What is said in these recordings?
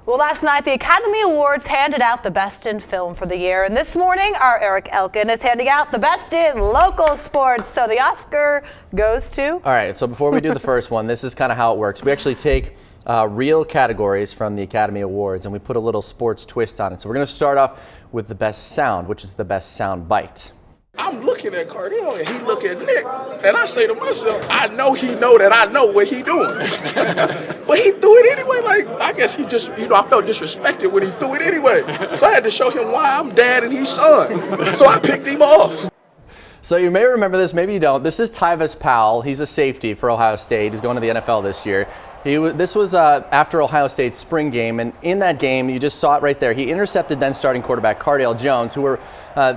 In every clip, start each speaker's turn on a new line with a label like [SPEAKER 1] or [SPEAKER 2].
[SPEAKER 1] Well, last night, the Academy Awards handed out the Best in Film for the year. And this morning, our Eric Elkin is handing out the Best in Local Sports. So the Oscar goes to...
[SPEAKER 2] All right, so before we do the first one, this is kind of how it works. We actually take real categories from the Academy Awards and we put a little sports twist on it. So we're going to start off with the best sound, which is the best sound bite.
[SPEAKER 3] I'm looking at Cardell and he look at Nick, and I say to myself, I know he know that I know what he doing. But he threw it anyway. Like, I guess he just, I felt disrespected when he threw it anyway. So I had to show him why I'm dad and he's son. So I picked him off.
[SPEAKER 2] So you may remember this, maybe you don't. This is Tyvis Powell. He's a safety for Ohio State. He's going to the NFL this year. This was after Ohio State's spring game, and in that game, you just saw it right there. He intercepted then starting quarterback Cardale Jones, who were,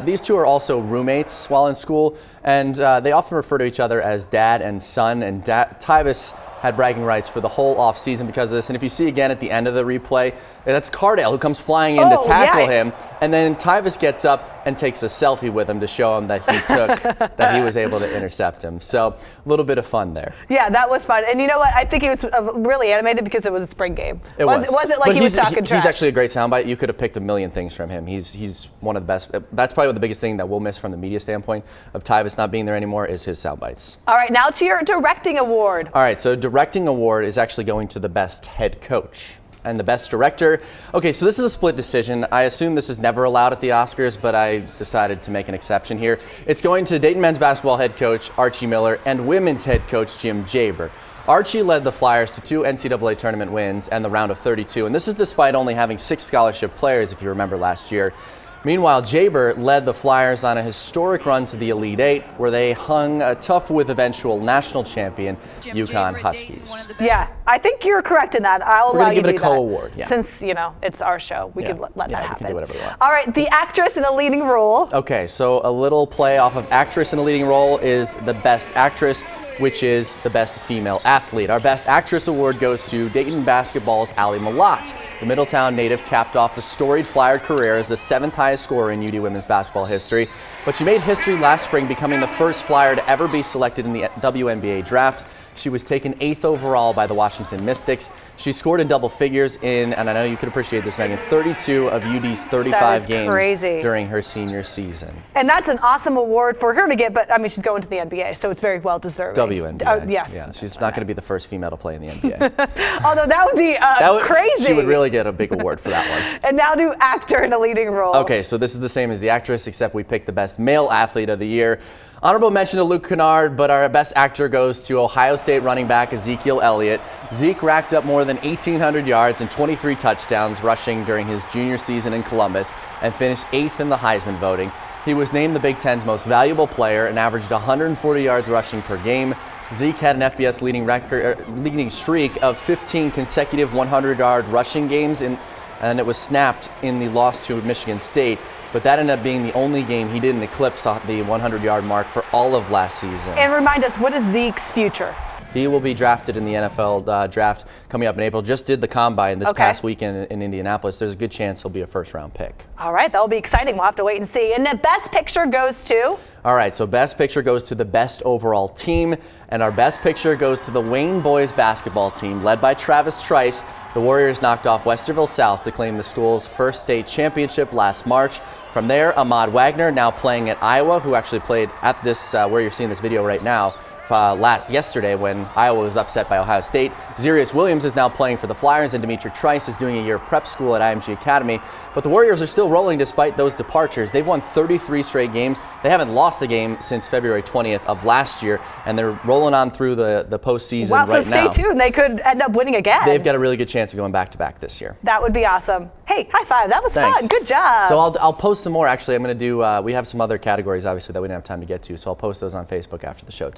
[SPEAKER 2] these two are also roommates while in school, and they often refer to each other as dad and son, and Tyvis had bragging rights for the whole offseason because of this. And if you see again at the end of the replay, that's Cardale who comes flying in to tackle him. And then Tyvis gets up and takes a selfie with him to show him that that he was able to intercept him. So a little bit of fun there.
[SPEAKER 1] Yeah, that was fun. And you know what? I think he was really animated because it was a spring game.
[SPEAKER 2] It
[SPEAKER 1] wasn't like he was talking trash.
[SPEAKER 2] He's actually a great soundbite. You could have picked a million things from him. He's one of the best. That's probably the biggest thing that we'll miss from the media standpoint of Tyvis not being there anymore is his soundbites.
[SPEAKER 1] All right, now to your directing award.
[SPEAKER 2] All right, so directing award is actually going to the best head coach. And the best director. Okay, so this is a split decision. I assume this is never allowed at the Oscars, but I decided to make an exception here. It's going to Dayton men's basketball head coach Archie Miller and women's head coach Jim Jaber. Archie led the Flyers to 2 NCAA tournament wins and the round of 32, and this is despite only having 6 scholarship players, if you remember last year. Meanwhile, Jaber led the Flyers on a historic run to the Elite Eight, where they hung tough with eventual national champion UConn Huskies.
[SPEAKER 1] Yeah, I think you're correct in that. I'll
[SPEAKER 2] We're
[SPEAKER 1] allow you to
[SPEAKER 2] give it
[SPEAKER 1] do
[SPEAKER 2] a co-award.
[SPEAKER 1] Yeah. Since, it's our show, we can let that happen.
[SPEAKER 2] We can do whatever we want.
[SPEAKER 1] All right, the actress in a leading role.
[SPEAKER 2] Okay, so a little play off of actress in a leading role is the best actress, which is the best female athlete. Our best actress award goes to Dayton basketball's Allie Malott. The Middletown native capped off a storied Flyer career as the 7th highest scorer in UD women's basketball history, but she made history last spring, becoming the first Flyer to ever be selected in the WNBA draft. She was taken 8th overall by the Washington Mystics. She scored in double figures in, and I know you could appreciate this, Megan, 32 of UD's 35 games during her senior season.
[SPEAKER 1] And that's an awesome award for her to get, but I mean, she's going to the NBA, so it's very well deserved.
[SPEAKER 2] WNBA.
[SPEAKER 1] Yes.
[SPEAKER 2] Yeah, she's not going to be the first female to play in the NBA.
[SPEAKER 1] Although that would be crazy.
[SPEAKER 2] She would really get a big award for that one.
[SPEAKER 1] And now do actor in a leading role.
[SPEAKER 2] Okay, so this is the same as the actress, except we picked the best male athlete of the year. Honorable mention to Luke Kennard, but our best actor goes to Ohio State running back Ezekiel Elliott. Zeke racked up more than 1,800 yards and 23 touchdowns rushing during his junior season in Columbus and finished 8th in the Heisman voting. He was named the Big Ten's most valuable player and averaged 140 yards rushing per game. Zeke had an FBS leading streak of 15 consecutive 100-yard rushing games, and it was snapped in the loss to Michigan State. But that ended up being the only game he didn't eclipse the 100-yard mark for all of last season.
[SPEAKER 1] And remind us, what is Zeke's future?
[SPEAKER 2] He will be drafted in the NFL draft coming up in April. Just did the combine this past weekend in Indianapolis. There's a good chance he'll be a first-round pick.
[SPEAKER 1] All right, that'll be exciting. We'll have to wait and see. And the best picture goes to?
[SPEAKER 2] All right, so best picture goes to the best overall team, and our best picture goes to the Wayne boys basketball team led by Travis Trice. The Warriors knocked off Westerville South to claim the school's first state championship last March. From there, Ahmad Wagner, now playing at Iowa, who actually played at this, where you're seeing this video right now, yesterday when Iowa was upset by Ohio State. Zarius Williams is now playing for the Flyers, and Dimitri Trice is doing a year prep school at IMG Academy. But the Warriors are still rolling despite those departures. They've won 33 straight games. They haven't lost a game since February 20th of last year, and they're rolling on through the postseason right now.
[SPEAKER 1] Wow, so stay tuned. They could end up winning again.
[SPEAKER 2] They've got a really good chance of going back-to-back this year.
[SPEAKER 1] That would be awesome. Hey, high five. That was
[SPEAKER 2] Thanks.
[SPEAKER 1] fun. Good job.
[SPEAKER 2] So I'll post some more. Actually, I'm going to do, we have some other categories, obviously, that we didn't have time to get to, so I'll post those on Facebook after the show.